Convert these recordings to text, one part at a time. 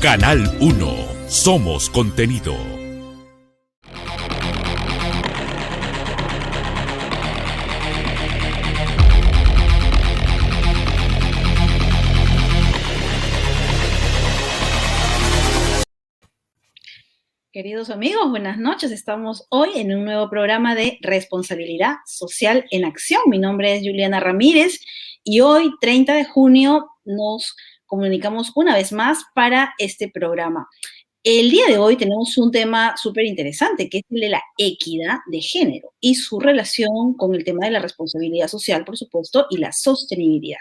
Canal 1. Somos contenido. Queridos amigos, buenas noches. Estamos hoy en un nuevo programa de Responsabilidad Social en Acción. Mi nombre es Juliana Ramírez y hoy, 30 de junio, nos comunicamos una vez más para este programa. El día de hoy tenemos un tema súper interesante, que es el de la equidad de género y su relación con el tema de la responsabilidad social, por supuesto, y la sostenibilidad.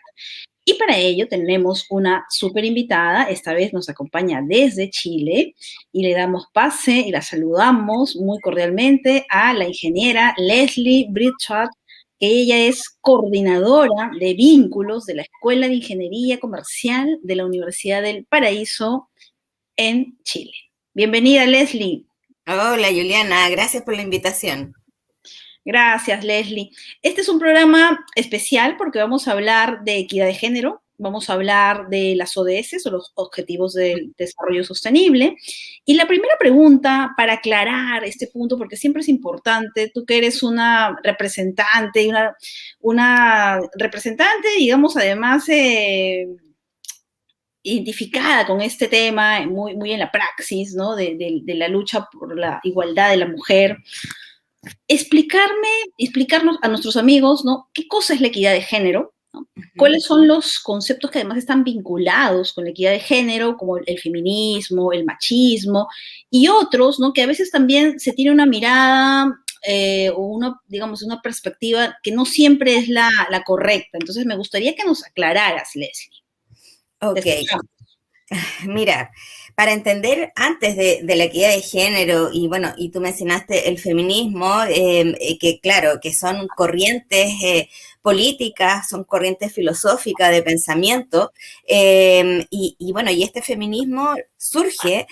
Y para ello tenemos una súper invitada, esta vez nos acompaña desde Chile y le damos pase y la saludamos muy cordialmente a la ingeniera Leslie Britchard, que ella es coordinadora de vínculos de la Escuela de Ingeniería Comercial de la Universidad del Paraíso en Chile. Bienvenida, Leslie. Hola, Juliana, gracias por la invitación. Gracias, Leslie. Este es un programa especial porque vamos a hablar de equidad de género, vamos a hablar de las ODS o los Objetivos del Desarrollo Sostenible. Y la primera pregunta para aclarar este punto, porque siempre es importante, tú que eres una representante, una representante, digamos, además identificada con este tema, muy en la praxis, ¿no? De la lucha por la igualdad de la mujer. Explicarnos a nuestros amigos, ¿no? ¿Qué cosa es la equidad de género? ¿No? ¿Cuáles son los conceptos que además están vinculados con la equidad de género, como el feminismo, el machismo, y otros, ¿no? Que a veces también se tiene una mirada o digamos, una perspectiva que no siempre es la correcta. Entonces, me gustaría que nos aclararas, Leslie. Ok. Mira, para entender antes de la equidad de género, y bueno, y tú mencionaste el feminismo, que claro, que son corrientes políticas, son corrientes filosóficas de pensamiento, y bueno, y este feminismo surge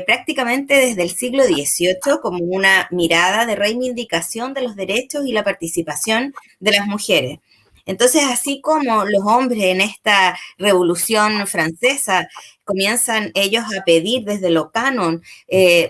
prácticamente desde el siglo XVIII como una mirada de reivindicación de los derechos y la participación de las mujeres. Entonces, así como los hombres en esta revolución francesa comienzan ellos a pedir desde lo canon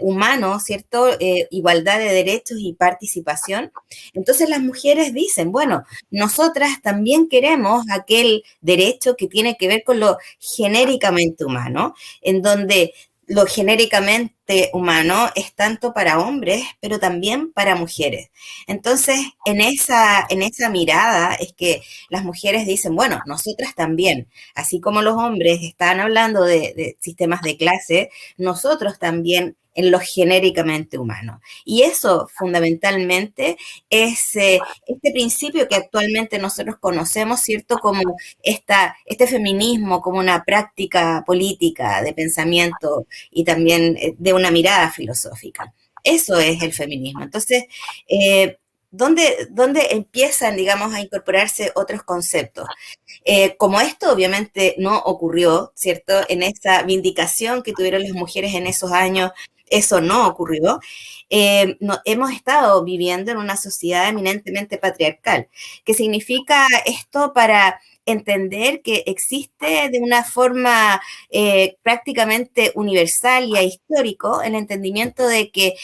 humano, ¿cierto? Igualdad de derechos y participación. Entonces las mujeres dicen, bueno, nosotras también queremos aquel derecho que tiene que ver con lo genéricamente humano, en donde lo genéricamente humano es tanto para hombres, pero también para mujeres. Entonces, en esa mirada es que las mujeres dicen, bueno, nosotras también, así como los hombres están hablando de sistemas de clase, nosotros también en lo genéricamente humano. Y eso fundamentalmente es este principio que actualmente nosotros conocemos, ¿cierto? Como este feminismo, como una práctica política de pensamiento y también de una mirada filosófica. Eso es el feminismo. Entonces, ¿dónde empiezan, digamos, a incorporarse otros conceptos? Como esto obviamente no ocurrió, ¿cierto? En esa vindicación que tuvieron las mujeres en esos años, eso no ocurrió. Hemos estado viviendo en una sociedad eminentemente patriarcal. ¿Qué significa esto para entender que existe de una forma prácticamente universal y histórico el entendimiento de que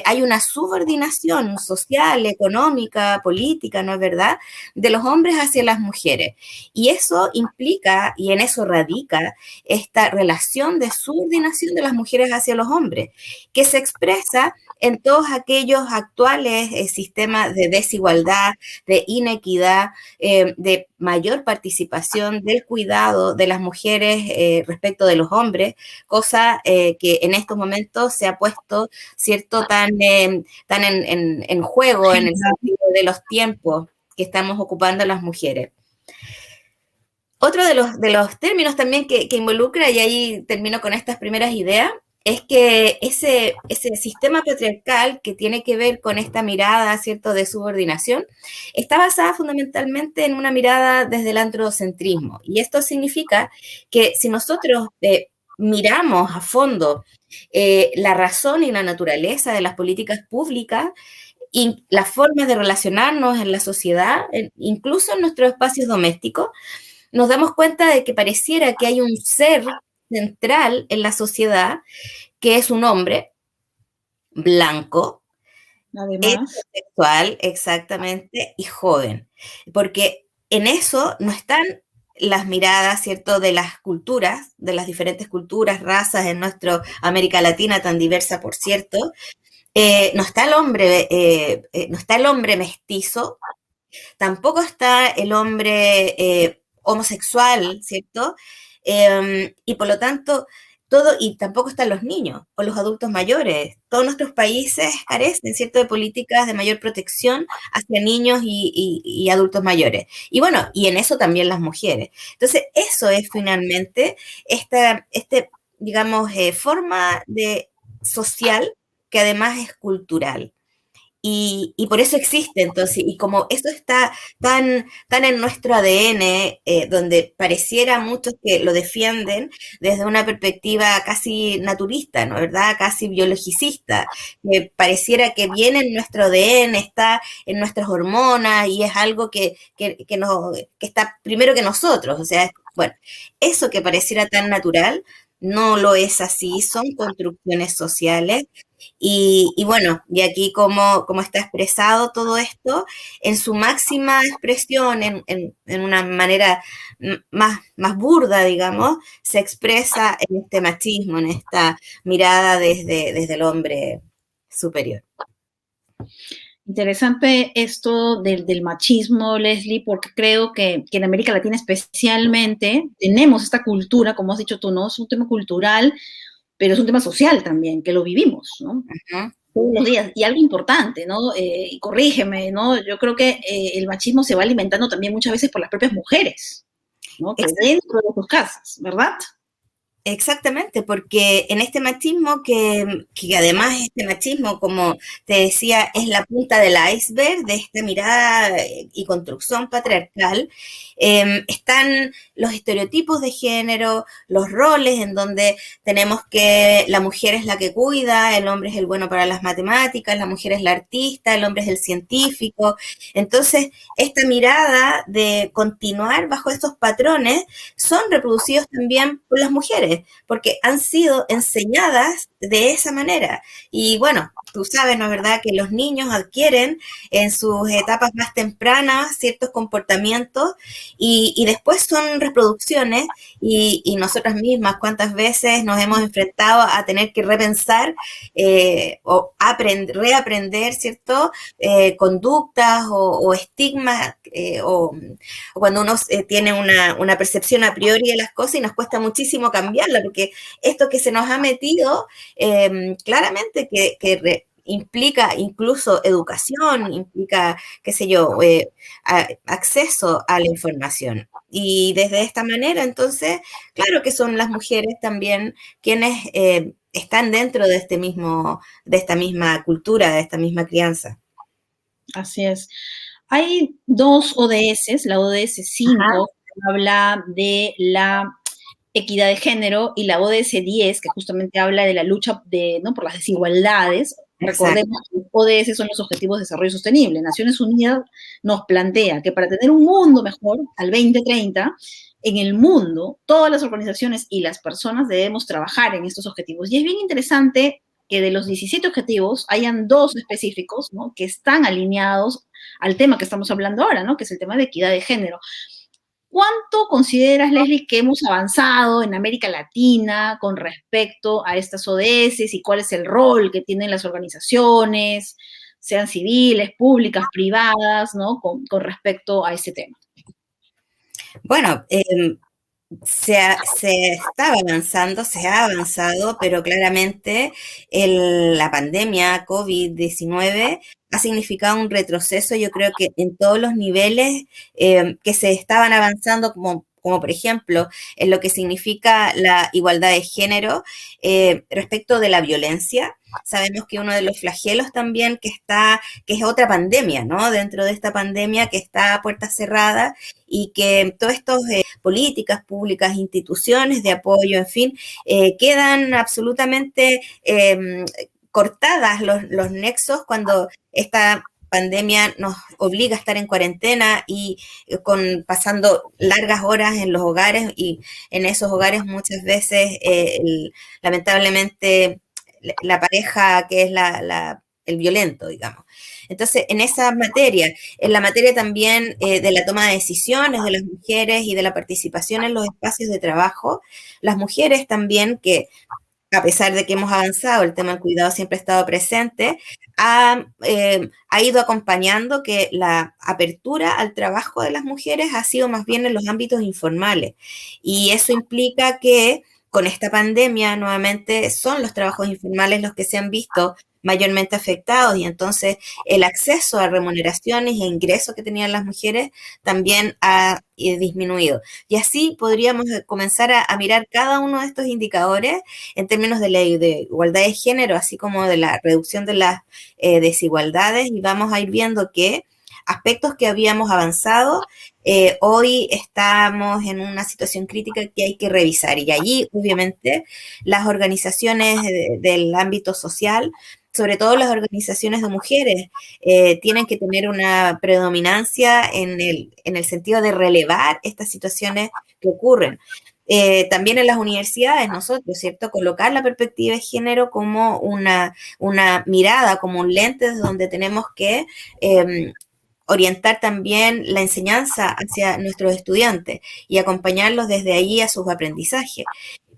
hay una subordinación social, económica, política, ¿no es verdad?, de los hombres hacia las mujeres. Y eso implica, y en eso radica, esta relación de subordinación de las mujeres hacia los hombres, que se expresa en todos aquellos actuales sistemas de desigualdad, de inequidad, de mayor participación del cuidado de las mujeres respecto de los hombres, cosa que en estos momentos se ha puesto, ¿cierto?, tan en juego en el sentido de los tiempos que estamos ocupando las mujeres. Otro de los términos también que involucra, y ahí termino con estas primeras ideas, es que ese sistema patriarcal que tiene que ver con esta mirada, ¿cierto?, de subordinación, está basada fundamentalmente en una mirada desde el androcentrismo. Y esto significa que si nosotros miramos a fondo la razón y la naturaleza de las políticas públicas y las formas de relacionarnos en la sociedad, incluso en nuestros espacios domésticos, nos damos cuenta de que pareciera que hay un ser central en la sociedad, que es un hombre blanco, Además, heterosexual, exactamente, y joven. Porque en eso no están las miradas, ¿cierto?, de las culturas, de las diferentes culturas, razas en nuestra América Latina tan diversa, por cierto. No está el hombre mestizo, tampoco está el hombre homosexual, ¿cierto? Y por lo tanto, y tampoco están los niños o los adultos mayores. Todos nuestros países carecen, ¿cierto?, de políticas de mayor protección hacia niños y adultos mayores. Y bueno, y en eso también las mujeres. Entonces, eso es finalmente digamos, forma de social que además es cultural. Y por eso existe, entonces, y como esto está tan en nuestro ADN, donde pareciera muchos que lo defienden desde una perspectiva casi naturista, ¿no? ¿Verdad? Casi biologicista, que pareciera que viene en nuestro ADN, está en nuestras hormonas y es algo que está primero que nosotros, o sea, bueno, eso que pareciera tan natural no lo es así, son construcciones sociales y bueno, y aquí como está expresado todo esto, en su máxima expresión, en una manera más burda, digamos, se expresa en este machismo, en esta mirada desde el hombre superior. interesante esto del machismo, Leslie, porque creo que en América Latina especialmente tenemos esta cultura, como has dicho tú, ¿no? Es un tema cultural, pero es un tema social también, que lo vivimos, ¿no? Ujú. Todos los días. Y algo importante, ¿no? Y corrígeme, ¿no? Yo creo que el machismo se va alimentando también muchas veces por las propias mujeres, ¿no? Que dentro de sus casas, ¿verdad? Exactamente, porque en este machismo, que además este machismo, como te decía, es la punta del iceberg de esta mirada y construcción patriarcal, están los estereotipos de género, los roles en donde tenemos que la mujer es la que cuida, el hombre es el bueno para las matemáticas, la mujer es la artista, el hombre es el científico. Entonces, esta mirada de continuar bajo estos patrones son reproducidos también por las mujeres porque han sido enseñadas de esa manera. Y bueno, tú sabes, ¿no es verdad?, que los niños adquieren en sus etapas más tempranas ciertos comportamientos y después son reproducciones y nosotras mismas cuántas veces nos hemos enfrentado a tener que repensar o reaprender, ¿cierto?, conductas o estigmas o cuando uno tiene una percepción a priori de las cosas y nos cuesta muchísimo cambiarla, porque esto que se nos ha metido, claramente que implica incluso educación, implica, qué sé yo, acceso a la información. Y desde esta manera, entonces, claro que son las mujeres también quienes están dentro de de esta misma cultura, de esta misma crianza. Así es. Hay dos ODS, la ODS Ajá. 5, que habla de la equidad de género, y la ODS 10, que justamente habla de la lucha ¿no?, por las desigualdades. Exacto. Recordemos que los ODS son los Objetivos de Desarrollo Sostenible. Naciones Unidas nos plantea que para tener un mundo mejor al 2030, en el mundo, todas las organizaciones y las personas debemos trabajar en estos objetivos. Y es bien interesante que de los 17 objetivos hayan dos específicos, ¿no?, que están alineados al tema que estamos hablando ahora, ¿no?, que es el tema de equidad de género. ¿Cuánto consideras, Leslie, que hemos avanzado en América Latina con respecto a estas ODS y cuál es el rol que tienen las organizaciones, sean civiles, públicas, privadas, ¿no?, con respecto a este tema? Bueno, se ha avanzado, pero claramente la pandemia COVID-19 ha significado un retroceso, yo creo que en todos los niveles que se estaban avanzando, como por ejemplo en lo que significa la igualdad de género respecto de la violencia. Sabemos que uno de los flagelos también que es otra pandemia, ¿no? Dentro de esta pandemia que está a puertas cerradas y que todas estas políticas públicas, instituciones de apoyo, en fin, quedan absolutamente cortadas los nexos cuando esta pandemia nos obliga a estar en cuarentena y pasando largas horas en los hogares, y en esos hogares muchas veces lamentablemente la pareja que es el violento, digamos. Entonces, en esa materia, en la materia también de la toma de decisiones de las mujeres y de la participación en los espacios de trabajo, las mujeres también, que a pesar de que hemos avanzado, el tema del cuidado siempre ha estado presente, ha ido acompañando que la apertura al trabajo de las mujeres ha sido más bien en los ámbitos informales. Y eso implica que con esta pandemia nuevamente son los trabajos informales los que se han visto mayormente afectados, y entonces el acceso a remuneraciones e ingresos que tenían las mujeres también ha disminuido. Y así podríamos comenzar a mirar cada uno de estos indicadores en términos de ley de igualdad de género, así como de la reducción de las desigualdades, y vamos a ir viendo que aspectos que habíamos avanzado, hoy estamos en una situación crítica que hay que revisar. Y allí, obviamente, las organizaciones del ámbito social, sobre todo las organizaciones de mujeres, tienen que tener una predominancia en el sentido de relevar estas situaciones que ocurren. También en las universidades, nosotros, ¿cierto? Colocar la perspectiva de género como una mirada, como un lente desde donde tenemos que orientar también la enseñanza hacia nuestros estudiantes y acompañarlos desde ahí a sus aprendizajes.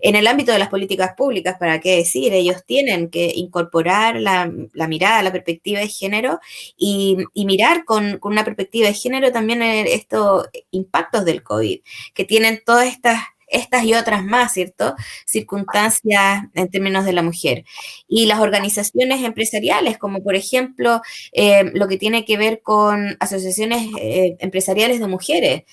En el ámbito de las políticas públicas, ¿para qué decir? Ellos tienen que incorporar la mirada, la perspectiva de género, y mirar con una perspectiva de género también estos impactos del COVID, que tienen todas estas y otras más, ¿cierto? Circunstancias en términos de la mujer. Y las organizaciones empresariales, como por ejemplo lo que tiene que ver con asociaciones empresariales de mujeres,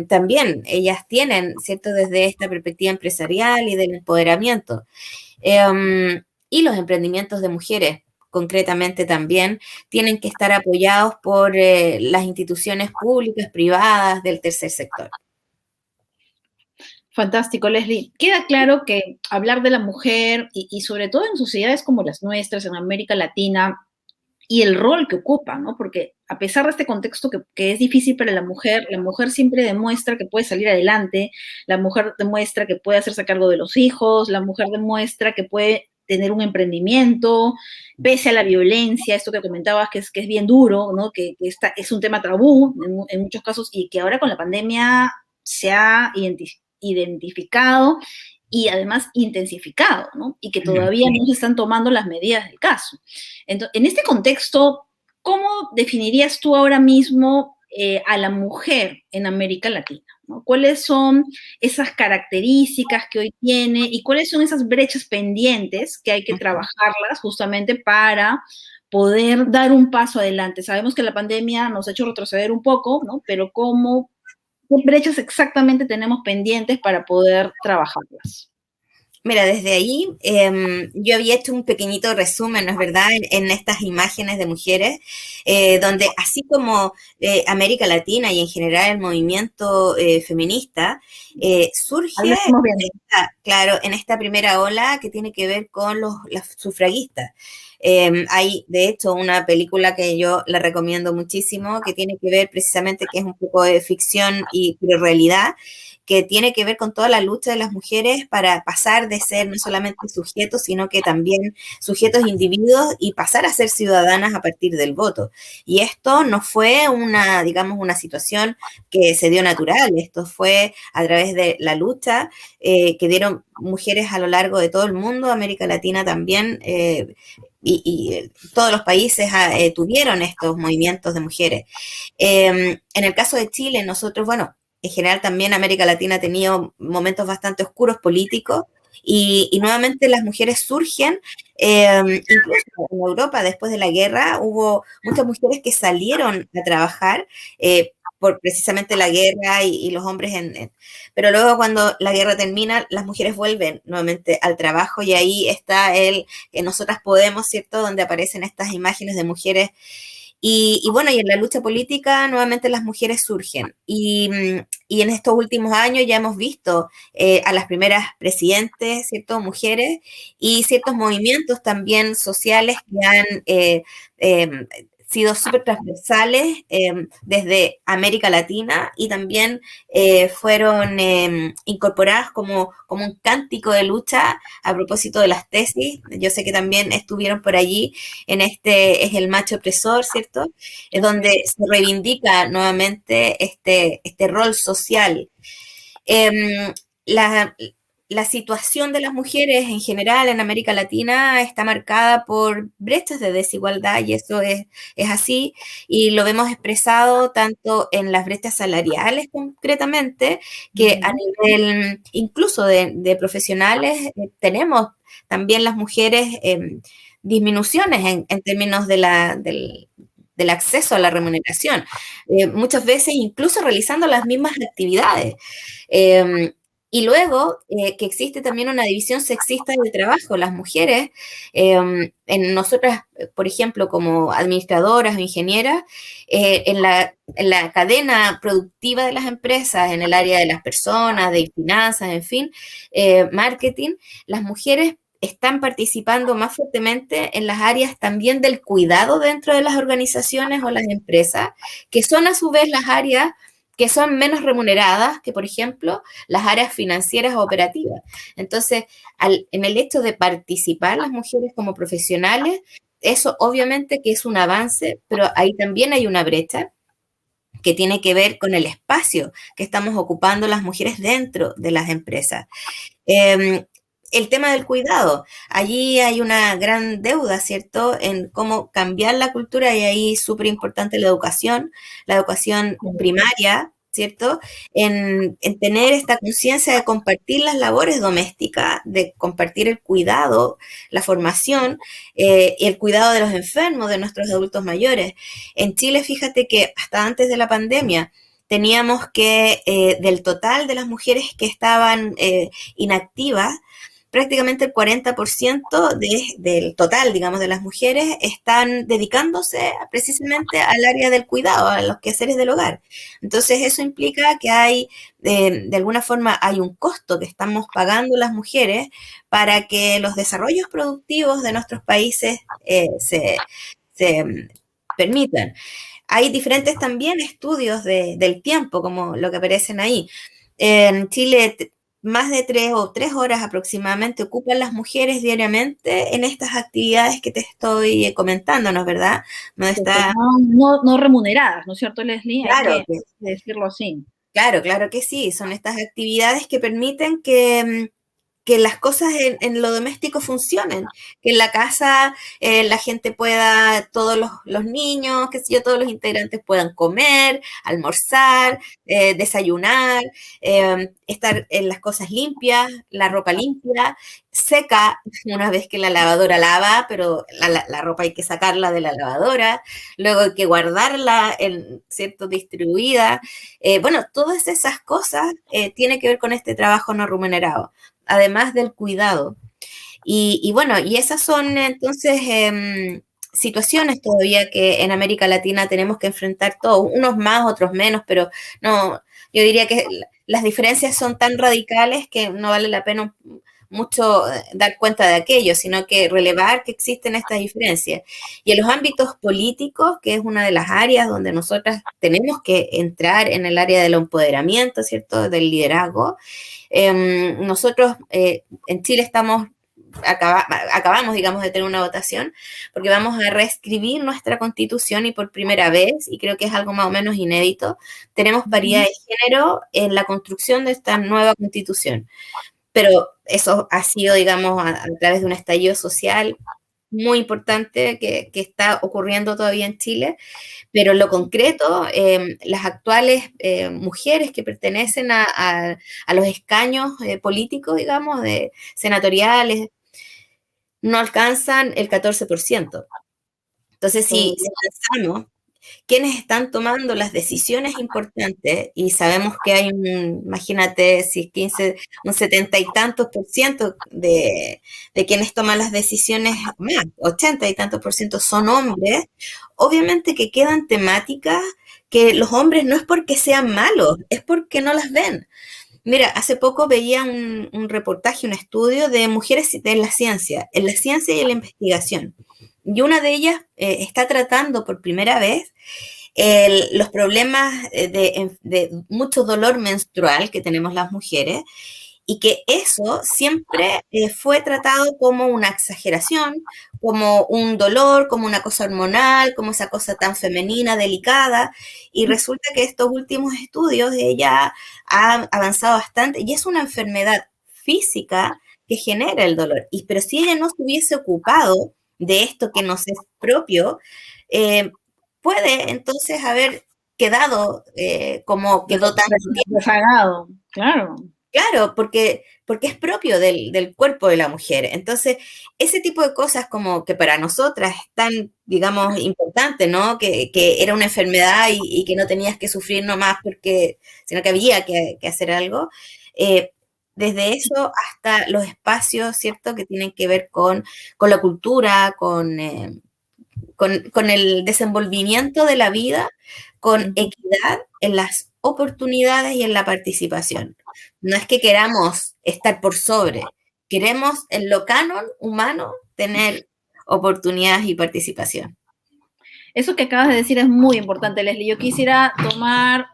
también ellas tienen, ¿cierto? Desde esta perspectiva empresarial y del empoderamiento. Y los emprendimientos de mujeres, concretamente, también tienen que estar apoyados por las instituciones públicas, privadas, del tercer sector. Fantástico, Leslie. Queda claro que hablar de la mujer y sobre todo en sociedades como las nuestras, en América Latina, y el rol que ocupa, ¿no? Porque a pesar de este contexto que es difícil para la mujer siempre demuestra que puede salir adelante, la mujer demuestra que puede hacerse cargo de los hijos, la mujer demuestra que puede tener un emprendimiento, pese a la violencia, esto que comentabas que es bien duro, ¿no? Que es un tema tabú en muchos casos, y que ahora con la pandemia se ha identificado y además intensificado, ¿no? Y que todavía no se están tomando las medidas del caso. Entonces, en este contexto, ¿cómo definirías tú ahora mismo a la mujer en América Latina, ¿no? ¿Cuáles son esas características que hoy tiene y cuáles son esas brechas pendientes que hay que trabajarlas justamente para poder dar un paso adelante? Sabemos que la pandemia nos ha hecho retroceder un poco, ¿no? Pero ¿qué brechas exactamente tenemos pendientes para poder trabajarlas? Mira, desde ahí yo había hecho un pequeñito resumen, ¿no es verdad?, en estas imágenes de mujeres, donde así como América Latina y en general el movimiento feminista surge, claro, en esta primera ola que tiene que ver con las sufragistas. Hay, de hecho, una película que yo la recomiendo muchísimo, que tiene que ver precisamente, que es un poco de ficción y realidad, que tiene que ver con toda la lucha de las mujeres para pasar de ser no solamente sujetos, sino que también sujetos individuos, y pasar a ser ciudadanas a partir del voto. Y esto no fue digamos, una situación que se dio natural, esto fue a través de la lucha que dieron mujeres a lo largo de todo el mundo, América Latina también, y todos los países tuvieron estos movimientos de mujeres. En el caso de Chile, nosotros, bueno, en general también América Latina ha tenido momentos bastante oscuros políticos, y nuevamente las mujeres surgen, incluso en Europa después de la guerra hubo muchas mujeres que salieron a trabajar por precisamente la guerra y los hombres pero luego cuando la guerra termina, las mujeres vuelven nuevamente al trabajo, y ahí está Nosotras Podemos, ¿cierto?, donde aparecen estas imágenes de mujeres. Y bueno, y en la lucha política nuevamente las mujeres surgen, y en estos últimos años ya hemos visto a las primeras presidentes, ¿cierto?, mujeres, y ciertos movimientos también sociales que han sido súper transversales desde América Latina y también fueron incorporadas como un cántico de lucha a propósito de las tesis. Yo sé que también estuvieron por allí en es el macho opresor, ¿cierto? Es donde se reivindica nuevamente este rol social. La, la situación de las mujeres en general en América Latina está marcada por brechas de desigualdad y eso es así y lo vemos expresado tanto en las brechas salariales concretamente que a nivel incluso de profesionales tenemos también las mujeres disminuciones en términos del acceso a la remuneración, muchas veces incluso realizando las mismas actividades. Y luego que existe también una división sexista del trabajo. Las mujeres, en nosotras, por ejemplo, como administradoras o ingenieras, en la cadena productiva de las empresas, en el área de las personas, de finanzas, en fin, marketing, las mujeres están participando más fuertemente en las áreas también del cuidado dentro de las organizaciones o las empresas, que son a su vez las áreas que son menos remuneradas que, por ejemplo, las áreas financieras o operativas. Entonces, en el hecho de participar las mujeres como profesionales, eso obviamente que es un avance, pero ahí también hay una brecha que tiene que ver con el espacio que estamos ocupando las mujeres dentro de las empresas. El tema del cuidado, allí hay una gran deuda, ¿cierto?, en cómo cambiar la cultura y ahí es súper importante la educación primaria, ¿cierto?, en tener esta conciencia de compartir las labores domésticas, de compartir el cuidado, la formación, y el cuidado de los enfermos, de nuestros adultos mayores. En Chile, fíjate que hasta antes de la pandemia, teníamos que del total de las mujeres que estaban inactivas, prácticamente el 40% del total, digamos, de las mujeres están dedicándose precisamente al área del cuidado, a los quehaceres del hogar. Entonces, eso implica que hay, de alguna forma, hay un costo que estamos pagando las mujeres para que los desarrollos productivos de nuestros países se permitan. Hay diferentes también estudios del tiempo, como lo que aparecen ahí. En Chile, más de 3 horas aproximadamente ocupan las mujeres diariamente en estas actividades que te estoy comentando, ¿no es verdad? No remuneradas, ¿no es cierto, Leslie? Claro, hay que decirlo así. Claro que sí, son estas actividades que permiten que las cosas en lo doméstico funcionen, que en la casa la gente pueda, todos los niños, qué sé yo, todos los integrantes puedan comer, almorzar, desayunar, estar en las cosas limpias, la ropa limpia, seca una vez que la lavadora lava, pero la ropa hay que sacarla de la lavadora, luego hay que guardarla, ¿cierto?, distribuida. Bueno, todas esas cosas tienen que ver con este trabajo no remunerado, además del cuidado. Y bueno, y esas son entonces situaciones todavía que en América Latina tenemos que enfrentar todos, unos más, otros menos, pero no, yo diría que las diferencias son tan radicales que no vale la pena mucho dar cuenta de aquello, sino que relevar que existen estas diferencias. Y en los ámbitos políticos, que es una de las áreas donde nosotras tenemos que entrar en el área del empoderamiento, ¿cierto?, del liderazgo, nosotros en Chile acabamos, digamos, de tener una votación, porque vamos a reescribir nuestra constitución y por primera vez, y creo que es algo más o menos inédito, tenemos paridad de género en la construcción de esta nueva constitución. Pero eso ha sido, digamos, a través de un estallido social muy importante que está ocurriendo todavía en Chile, pero en lo concreto, las actuales mujeres que pertenecen a los escaños políticos, digamos, senatoriales, no alcanzan el 14%. Entonces, si pensamos quiénes están tomando las decisiones importantes, y sabemos que hay imagínate, si 70 y tantos por ciento de quienes toman las decisiones, más, 80 y tantos por ciento son hombres, obviamente que quedan temáticas que los hombres no es porque sean malos, es porque no las ven. Mira, hace poco veía un reportaje, un estudio de mujeres en la ciencia y en la investigación. y una de ellas está tratando por primera vez los problemas de mucho dolor menstrual que tenemos las mujeres, y que eso siempre fue tratado como una exageración, como un dolor, como una cosa hormonal, como esa cosa tan femenina, delicada, y resulta que estos últimos estudios ella ha avanzado bastante, y es una enfermedad física que genera el dolor. Pero si ella no se hubiese ocupado de esto que nos es propio, puede entonces haber quedado como quedó tanto tiempo. Rezagado, claro. Claro, porque es propio del cuerpo de la mujer. Entonces, ese tipo de cosas como que para nosotras es tan, digamos, importante, ¿no? Que era una enfermedad y que no tenías que sufrir nomás sino que había que hacer algo. Desde eso hasta los espacios, ¿cierto? Que tienen que ver con la cultura, con el desenvolvimiento de la vida, con equidad en las oportunidades y en la participación. No es que queramos estar por sobre, queremos en lo canon humano tener oportunidades y participación. Eso que acabas de decir es muy importante, Leslie. Yo quisiera tomar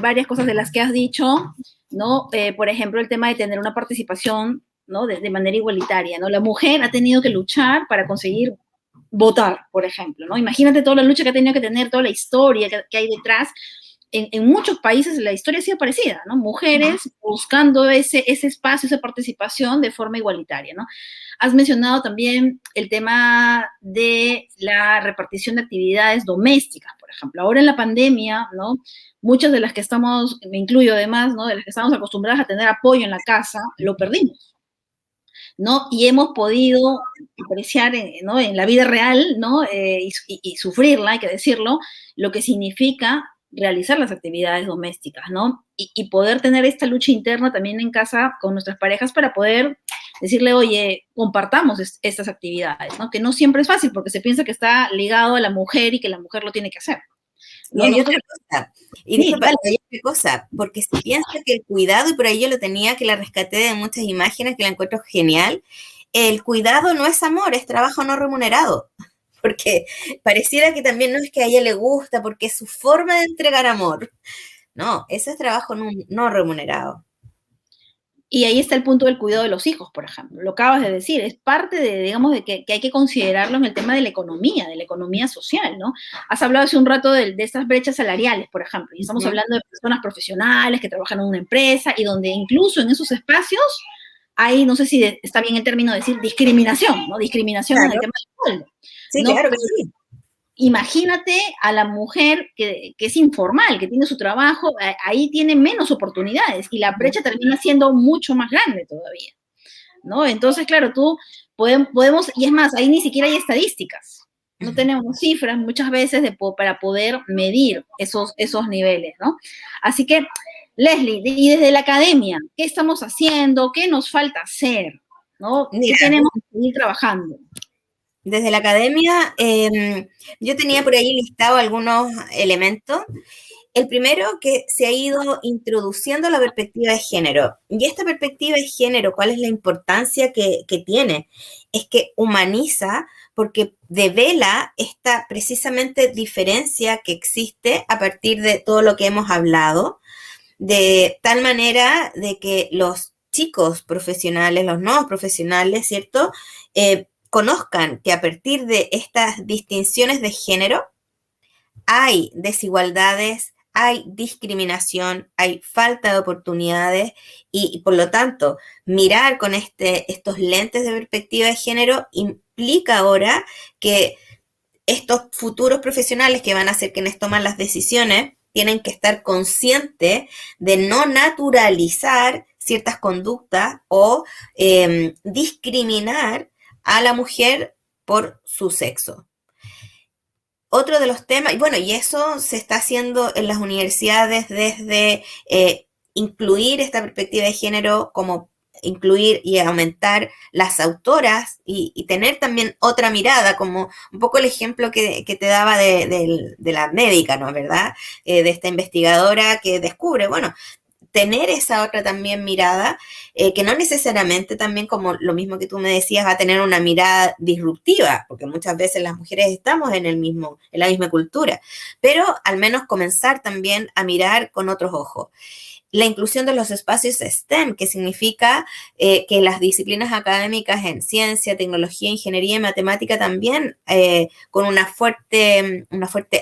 varias cosas de las que has dicho, ¿no? Por ejemplo, el tema de tener una participación, ¿no? De manera igualitaria, ¿no? La mujer ha tenido que luchar para conseguir votar, por ejemplo, ¿no? Imagínate toda la lucha que ha tenido que tener, toda la historia que hay detrás. En muchos países la historia ha sido parecida, ¿no? Mujeres buscando ese espacio, esa participación de forma igualitaria, ¿no? Has mencionado también el tema de la repartición de actividades domésticas, por ejemplo. Ahora en la pandemia, ¿no? Muchas de las que estamos, me incluyo además, ¿no? De las que estamos acostumbradas a tener apoyo en la casa, lo perdimos, ¿no? Y hemos podido apreciar, ¿no? En la vida real, ¿no? Y sufrirla, hay que decirlo, lo que significa realizar las actividades domésticas, ¿no? Y poder tener esta lucha interna también en casa con nuestras parejas para poder decirle, oye, compartamos estas actividades, ¿no? Que no siempre es fácil porque se piensa que está ligado a la mujer y que la mujer lo tiene que hacer. ¿No? Y hay otra cosa, hay otra cosa, porque se piensa que el cuidado, y por ahí yo lo tenía, que la rescaté de muchas imágenes, que la encuentro genial, el cuidado no es amor, es trabajo no remunerado. Porque pareciera que también no es que a ella le gusta, porque es su forma de entregar amor. No, ese es trabajo no remunerado. Y ahí está el punto del cuidado de los hijos, por ejemplo. Lo acabas de decir, es parte de, digamos, de que hay que considerarlo en el tema de la economía social, ¿no? Has hablado hace un rato de estas brechas salariales, por ejemplo, y estamos hablando de personas profesionales que trabajan en una empresa y donde incluso en esos espacios hay, no sé si está bien el término de decir discriminación, ¿no? Discriminación en el tema del sueldo. Sí, ¿no? claro que sí. Imagínate a la mujer que es informal, que tiene su trabajo, ahí tiene menos oportunidades y la brecha termina siendo mucho más grande todavía, ¿no? Entonces, claro, podemos, y es más, ahí ni siquiera hay estadísticas, no tenemos cifras muchas veces para poder medir esos niveles, ¿no? Así que, Leslie, y desde la academia, ¿qué estamos haciendo? ¿Qué nos falta hacer? ¿No? ¿Qué tenemos que seguir trabajando? Desde la academia, yo tenía por ahí listado algunos elementos. El primero, que se ha ido introduciendo la perspectiva de género. Y esta perspectiva de género, ¿cuál es la importancia que tiene? Es que humaniza, porque devela esta precisamente diferencia que existe a partir de todo lo que hemos hablado, de tal manera de que los chicos profesionales, los nuevos profesionales, ¿cierto?, conozcan que a partir de estas distinciones de género hay desigualdades, hay discriminación, hay falta de oportunidades y por lo tanto mirar con estos lentes de perspectiva de género implica ahora que estos futuros profesionales que van a ser quienes toman las decisiones tienen que estar conscientes de no naturalizar ciertas conductas o discriminar a la mujer por su sexo. Otro de los temas, y eso se está haciendo en las universidades desde incluir esta perspectiva de género, como incluir y aumentar las autoras y tener también otra mirada, como un poco el ejemplo que te daba de la médica, ¿no? ¿Verdad? De esta investigadora que descubre, tener esa otra también mirada, que no necesariamente también, como lo mismo que tú me decías, va a tener una mirada disruptiva, porque muchas veces las mujeres estamos en la misma cultura, pero al menos comenzar también a mirar con otros ojos. La inclusión de los espacios STEM, que significa que las disciplinas académicas en ciencia, tecnología, ingeniería y matemática también con una fuerte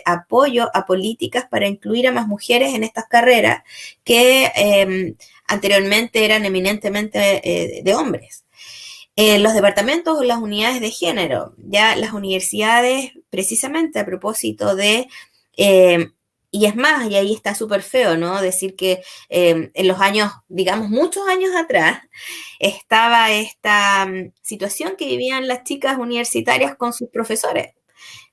apoyo a políticas para incluir a más mujeres en estas carreras que anteriormente eran eminentemente de hombres. Los departamentos o las unidades de género, ya las universidades, precisamente a propósito de y es más, y ahí está súper feo, ¿no? Decir que en los años, digamos, muchos años atrás, estaba esta situación que vivían las chicas universitarias con sus profesores.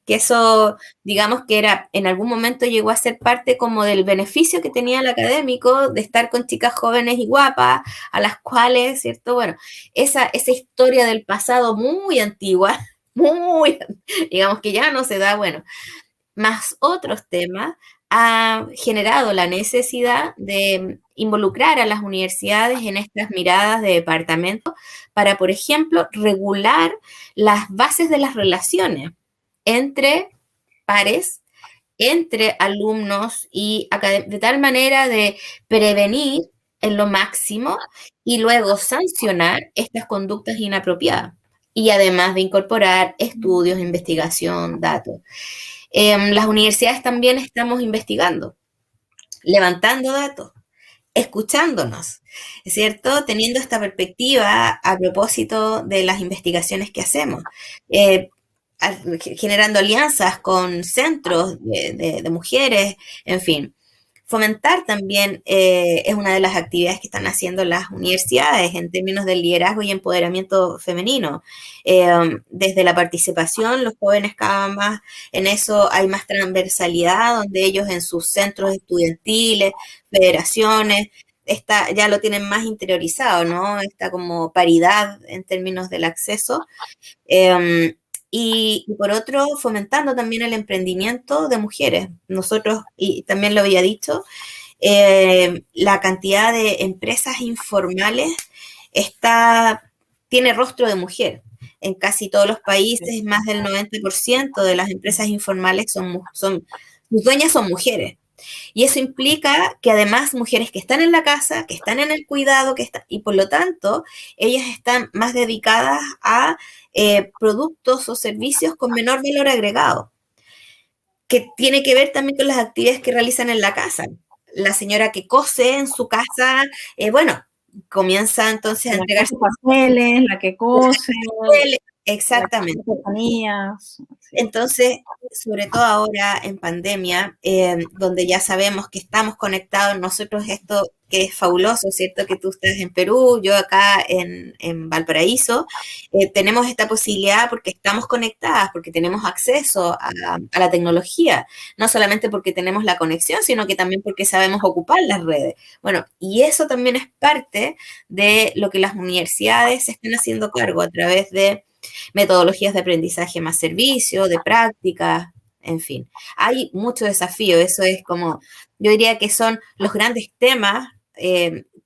Que eso, digamos que era, en algún momento llegó a ser parte como del beneficio que tenía el académico de estar con chicas jóvenes y guapas, a las cuales, ¿cierto? Bueno, esa historia del pasado muy antigua, muy, digamos que ya no se da, bueno, más otros temas, ha generado la necesidad de involucrar a las universidades en estas miradas de departamento para, por ejemplo, regular las bases de las relaciones entre pares, entre alumnos y de tal manera de prevenir en lo máximo y luego sancionar estas conductas inapropiadas. Y además de incorporar estudios, investigación, datos. Las universidades también estamos investigando, levantando datos, escuchándonos, ¿es cierto? Teniendo esta perspectiva a propósito de las investigaciones que hacemos, generando alianzas con centros de mujeres, en fin. Fomentar también es una de las actividades que están haciendo las universidades en términos de liderazgo y empoderamiento femenino. Desde la participación, los jóvenes cada vez más en eso hay más transversalidad, donde ellos en sus centros estudiantiles, federaciones, ya lo tienen más interiorizado, ¿no? Esta como paridad en términos del acceso. Y por otro, fomentando también el emprendimiento de mujeres. Nosotros, y también lo había dicho, la cantidad de empresas informales tiene rostro de mujer. En casi todos los países, más del 90% de las empresas informales sus dueñas son mujeres. Y eso implica que además mujeres que están en la casa, que están en el cuidado, y por lo tanto, ellas están más dedicadas a productos o servicios con menor valor agregado, que tiene que ver también con las actividades que realizan en la casa. La señora que cose en su casa, bueno, comienza entonces a entregarse papeles, la que cose, exactamente. Entonces, sobre todo ahora en pandemia, donde ya sabemos que estamos conectados, nosotros esto que es fabuloso, ¿cierto? Que tú estás en Perú, yo acá en Valparaíso, tenemos esta posibilidad porque estamos conectadas, porque tenemos acceso a la tecnología, no solamente porque tenemos la conexión, sino que también porque sabemos ocupar las redes. Bueno, y eso también es parte de lo que las universidades se están haciendo cargo a través de metodologías de aprendizaje más servicio, de prácticas, en fin. Hay mucho desafío, eso es como, yo diría que son los grandes temas.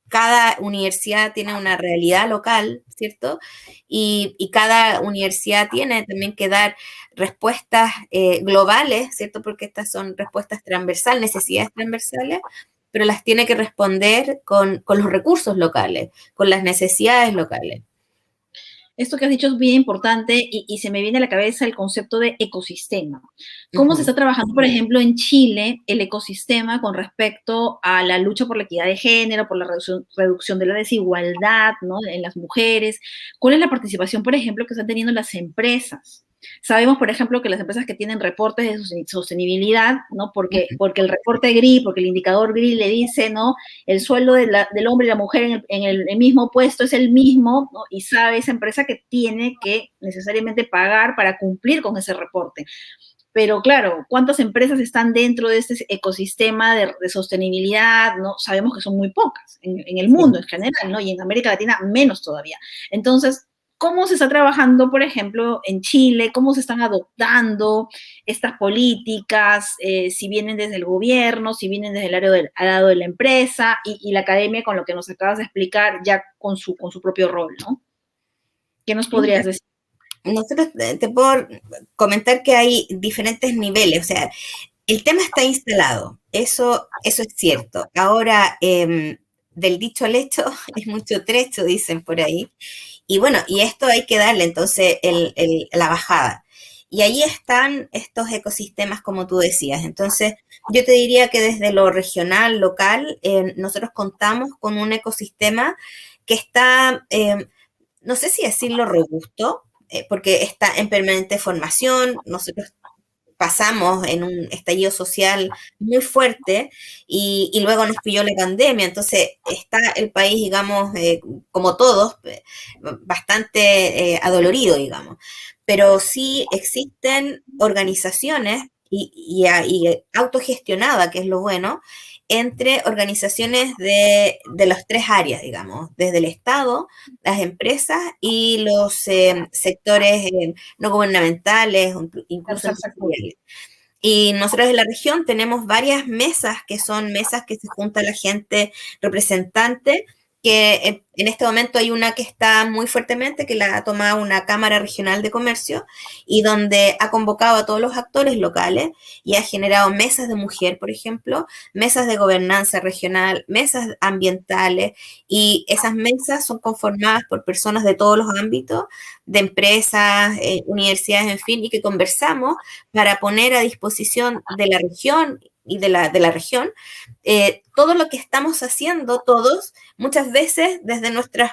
Cada universidad tiene una realidad local, ¿cierto? Y cada universidad tiene también que dar respuestas globales, ¿cierto? Porque estas son respuestas transversales, necesidades transversales, pero las tiene que responder con los recursos locales, con las necesidades locales. Esto que has dicho es bien importante y se me viene a la cabeza el concepto de ecosistema. ¿Cómo se está trabajando, por ejemplo, en Chile el ecosistema con respecto a la lucha por la equidad de género, por la reducción de la desigualdad, ¿no?, en las mujeres? ¿Cuál es la participación, por ejemplo, que están teniendo las empresas? Sabemos, por ejemplo, que las empresas que tienen reportes de sostenibilidad, ¿no? Porque el reporte GRI, porque el indicador GRI le dice, ¿no?, el sueldo del hombre y la mujer en el mismo puesto es el mismo, ¿no? Y sabe esa empresa que tiene que necesariamente pagar para cumplir con ese reporte. Pero claro, ¿cuántas empresas están dentro de este ecosistema de sostenibilidad? ¿No? Sabemos que son muy pocas en el mundo en general, ¿no? Y en América Latina menos todavía. Entonces, ¿cómo se está trabajando, por ejemplo, en Chile? ¿Cómo se están adoptando estas políticas? Si vienen desde el gobierno, si vienen desde el lado de la empresa y la academia con lo que nos acabas de explicar ya con su propio rol, ¿no? ¿Qué nos podrías decir? Nosotros te puedo comentar que hay diferentes niveles, o sea, el tema está instalado, eso es cierto. Ahora, del dicho al hecho es mucho trecho, dicen por ahí. Y bueno, y esto hay que darle entonces la bajada. Y ahí están estos ecosistemas, como tú decías. Entonces, yo te diría que desde lo regional, local, nosotros contamos con un ecosistema que está, no sé si decirlo robusto, porque está en permanente formación. Nosotros pasamos en un estallido social muy fuerte y luego nos pilló la pandemia, entonces está el país, digamos, como todos, bastante adolorido, digamos. Pero sí existen organizaciones y autogestionada, que es lo bueno, entre organizaciones de las tres áreas, digamos, desde el Estado, las empresas y los sectores no gubernamentales, incluso Tercer sector. empresariales. Y nosotros en la región tenemos varias mesas que son mesas que se junta la gente representante, que en este momento hay una que está muy fuertemente, que la ha tomado una Cámara Regional de Comercio y donde ha convocado a todos los actores locales y ha generado mesas de mujer, por ejemplo, mesas de gobernanza regional, mesas ambientales y esas mesas son conformadas por personas de todos los ámbitos, de empresas, universidades, en fin, y que conversamos para poner a disposición de la región y de la región todo lo que estamos haciendo todos, muchas veces desde nuestros,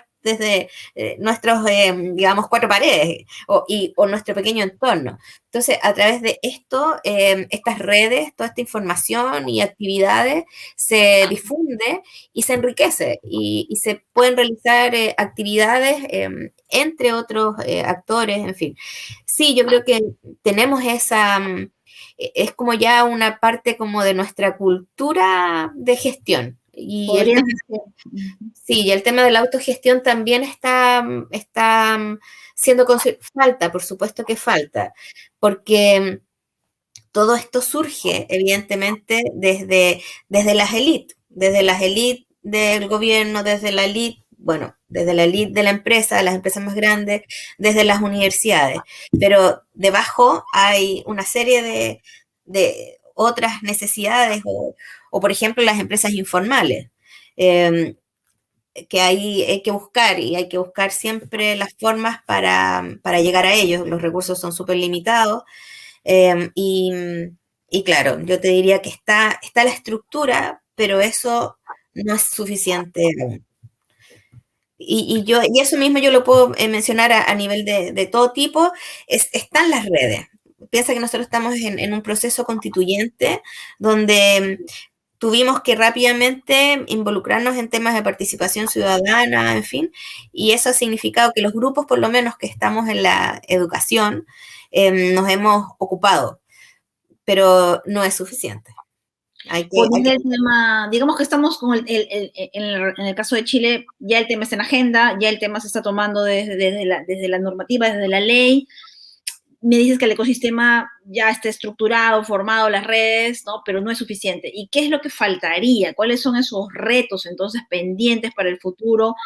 digamos, cuatro paredes o nuestro pequeño entorno. Entonces, a través de esto, estas redes, toda esta información y actividades se difunde y se enriquece y se pueden realizar actividades entre otros actores, en fin. Sí, yo creo que tenemos esa... es como ya una parte como de nuestra cultura de gestión. Sí, y el tema de la autogestión también está siendo falta, por supuesto que falta, porque todo esto surge evidentemente desde las élites del gobierno, desde la élite, bueno, desde la élite de la empresa, de las empresas más grandes, desde las universidades, pero debajo hay una serie de otras necesidades o, por ejemplo, las empresas informales. Eh, que hay que buscar y hay que buscar siempre las formas para llegar a ellos. Los recursos son súper limitados eh, y, y, claro, yo te diría que está la estructura, pero eso no es suficiente aún. Y eso mismo yo lo puedo mencionar a nivel de todo tipo, están las redes. Piensa que nosotros estamos en un proceso constituyente donde tuvimos que rápidamente involucrarnos en temas de participación ciudadana, en fin, y eso ha significado que los grupos, por lo menos que estamos en la educación, nos hemos ocupado, pero no es suficiente. Poniendo el tema, digamos que estamos con en el caso de Chile, ya el tema está en agenda, ya el tema se está tomando desde la normativa, desde la ley. Me dices que el ecosistema ya está estructurado, formado, las redes, ¿no? Pero no es suficiente. ¿Y qué es lo que faltaría? ¿Cuáles son esos retos entonces pendientes para el futuro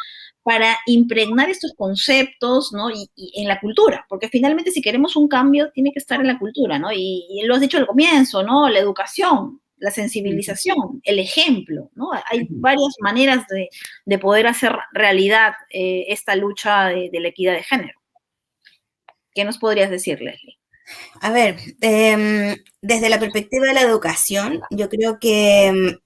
para impregnar estos conceptos, ¿no? Y en la cultura, porque finalmente si queremos un cambio tiene que estar en la cultura, ¿no? Y lo has dicho al comienzo, ¿no? La educación, la sensibilización, el ejemplo, ¿no? Hay varias maneras de poder hacer realidad esta lucha de la equidad de género. ¿Qué nos podrías decir, Leslie? A ver, desde la perspectiva de la educación, yo creo que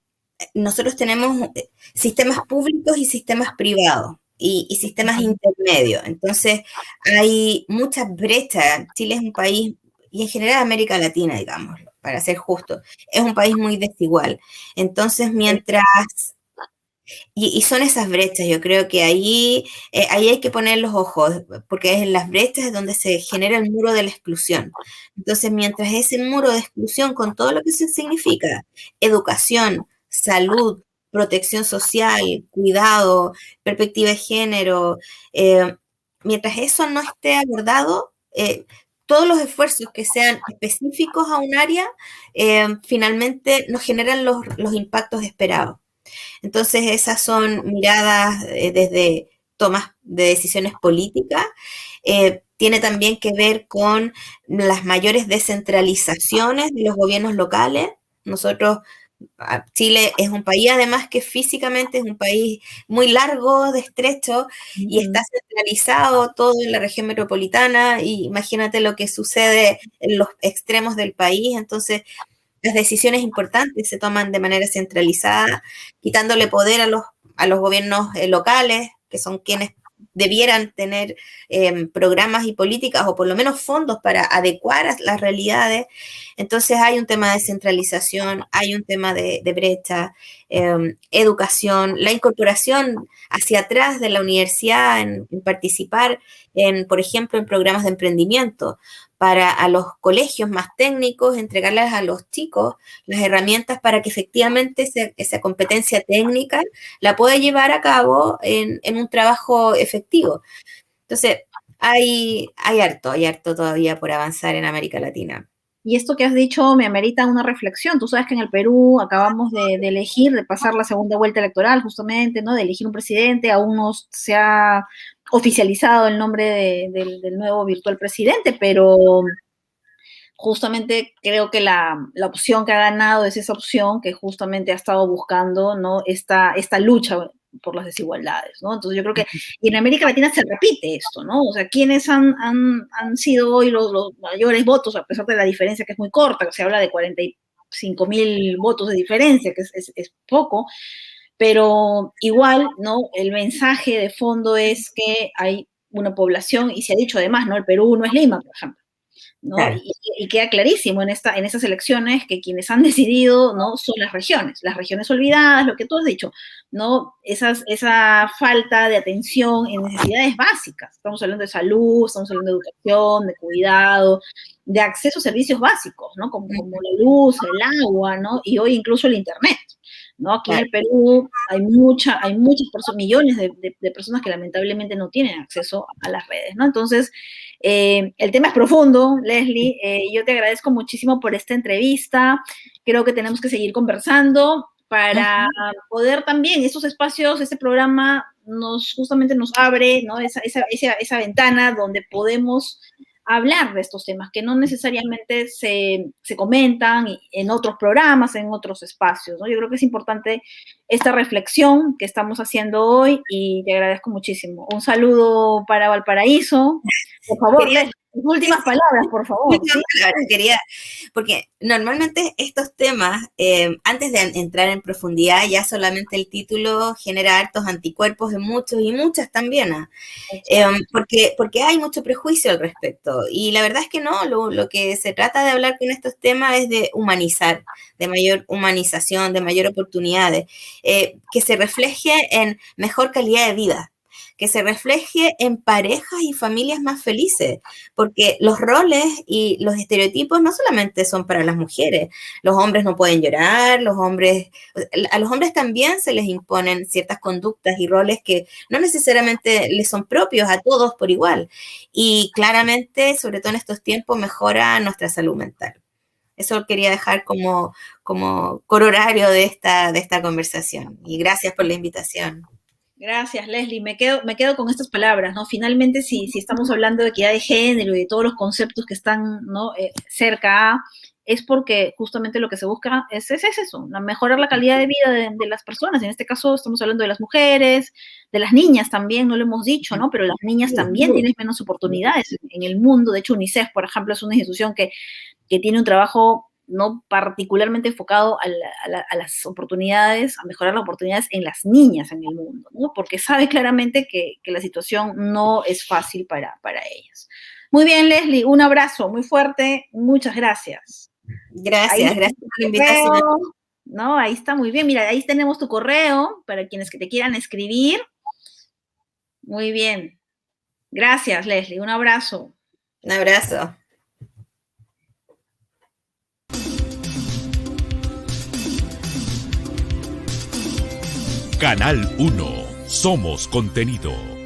nosotros tenemos sistemas públicos y sistemas privados y sistemas intermedios. Entonces, hay muchas brechas. Chile es un país, y en general América Latina, digamos, para ser justo, es un país muy desigual. Entonces, mientras... Y son esas brechas, yo creo que ahí hay que poner los ojos, porque es en las brechas donde se genera el muro de la exclusión. Entonces, mientras ese muro de exclusión, con todo lo que eso significa, educación, salud, protección social, cuidado, perspectiva de género, mientras eso no esté abordado, todos los esfuerzos que sean específicos a un área, finalmente no generan los impactos esperados. Entonces, esas son miradas desde tomas de decisiones políticas. Tiene también que ver con las mayores descentralizaciones de los gobiernos locales. Chile es un país, además, que físicamente es un país muy largo, de estrecho, y está centralizado todo en la región metropolitana, y imagínate lo que sucede en los extremos del país. Entonces, las decisiones importantes se toman de manera centralizada, quitándole poder a los gobiernos locales, que son quienes debieran tener programas y políticas, o por lo menos fondos para adecuar a las realidades. Entonces hay un tema de centralización, hay un tema de brecha, educación, la incorporación hacia atrás de la universidad en participar por ejemplo, en programas de emprendimiento, para a los colegios más técnicos, entregarles a los chicos las herramientas para que efectivamente esa competencia técnica la pueda llevar a cabo en un trabajo efectivo. Entonces, hay harto todavía por avanzar en América Latina. Y esto que has dicho me amerita una reflexión. Tú sabes que en el Perú acabamos de elegir, de pasar la segunda vuelta electoral, justamente, ¿no? De elegir un presidente. Aún no se ha oficializado el nombre del nuevo virtual presidente, pero justamente creo que la opción que ha ganado es esa opción que justamente ha estado buscando, ¿no? Esta lucha por las desigualdades, ¿no? Entonces yo creo que, y en América Latina se repite esto, ¿no? O sea, ¿quiénes han sido hoy los mayores votos, a pesar de la diferencia que es muy corta, que se habla de 45,000 votos de diferencia, que es poco, pero igual, ¿no? El mensaje de fondo es que hay una población, y se ha dicho además, ¿no? El Perú no es Lima, por ejemplo, ¿no? Claro. Y queda clarísimo en esas elecciones que quienes han decidido, ¿no? Son las regiones olvidadas, lo que tú has dicho, ¿no? Esa falta de atención en necesidades básicas. Estamos hablando de salud, estamos hablando de educación, de cuidado, de acceso a servicios básicos, ¿no? Como la luz, el agua, ¿no? Y hoy incluso el internet, ¿no? Aquí en el Perú hay muchas personas, millones de personas que lamentablemente no tienen acceso a las redes, ¿no? Entonces, el tema es profundo, Leslie. Yo te agradezco muchísimo por esta entrevista. Creo que tenemos que seguir conversando para poder también, esos espacios, este programa justamente nos abre, ¿no? esa ventana donde podemos hablar de estos temas que no necesariamente se comentan en otros programas, en otros espacios, ¿no? Yo creo que es importante esta reflexión que estamos haciendo hoy, y te agradezco muchísimo. Un saludo para Valparaíso. Por favor, últimas palabras, por favor. ¿Sí? Quería, porque normalmente estos temas, antes de entrar en profundidad, ya solamente el título genera hartos anticuerpos en muchos y muchas también, porque hay mucho prejuicio al respecto, y la verdad es que no, lo que se trata de hablar con estos temas es de humanizar, de mayor humanización, de mayor oportunidades, que se refleje en mejor calidad de vida, que se refleje en parejas y familias más felices, porque los roles y los estereotipos no solamente son para las mujeres. Los hombres no pueden llorar, a los hombres también se les imponen ciertas conductas y roles que no necesariamente les son propios a todos por igual, y claramente, sobre todo en estos tiempos, mejora nuestra salud mental. Eso quería dejar como corolario de esta conversación, y gracias por la invitación. Gracias, Leslie. Me quedo con estas palabras, ¿no? Finalmente, si estamos hablando de equidad de género y de todos los conceptos que están, ¿no? Cerca es porque justamente lo que se busca es eso, mejorar la calidad de vida de las personas. En este caso estamos hablando de las mujeres, de las niñas también, no lo hemos dicho, ¿no? Pero las niñas también tienen menos oportunidades en el mundo. De hecho, UNICEF, por ejemplo, es una institución que tiene un trabajo no particularmente enfocado a las oportunidades, a mejorar las oportunidades en las niñas en el mundo, ¿no? Porque sabe claramente que la situación no es fácil para ellas. Muy bien, Leslie, un abrazo muy fuerte, muchas gracias. Gracias por la invitación. No, ahí está muy bien, mira, ahí tenemos tu correo para quienes que te quieran escribir. Muy bien. Gracias, Leslie, un abrazo. Un abrazo. Canal 1. Somos contenido.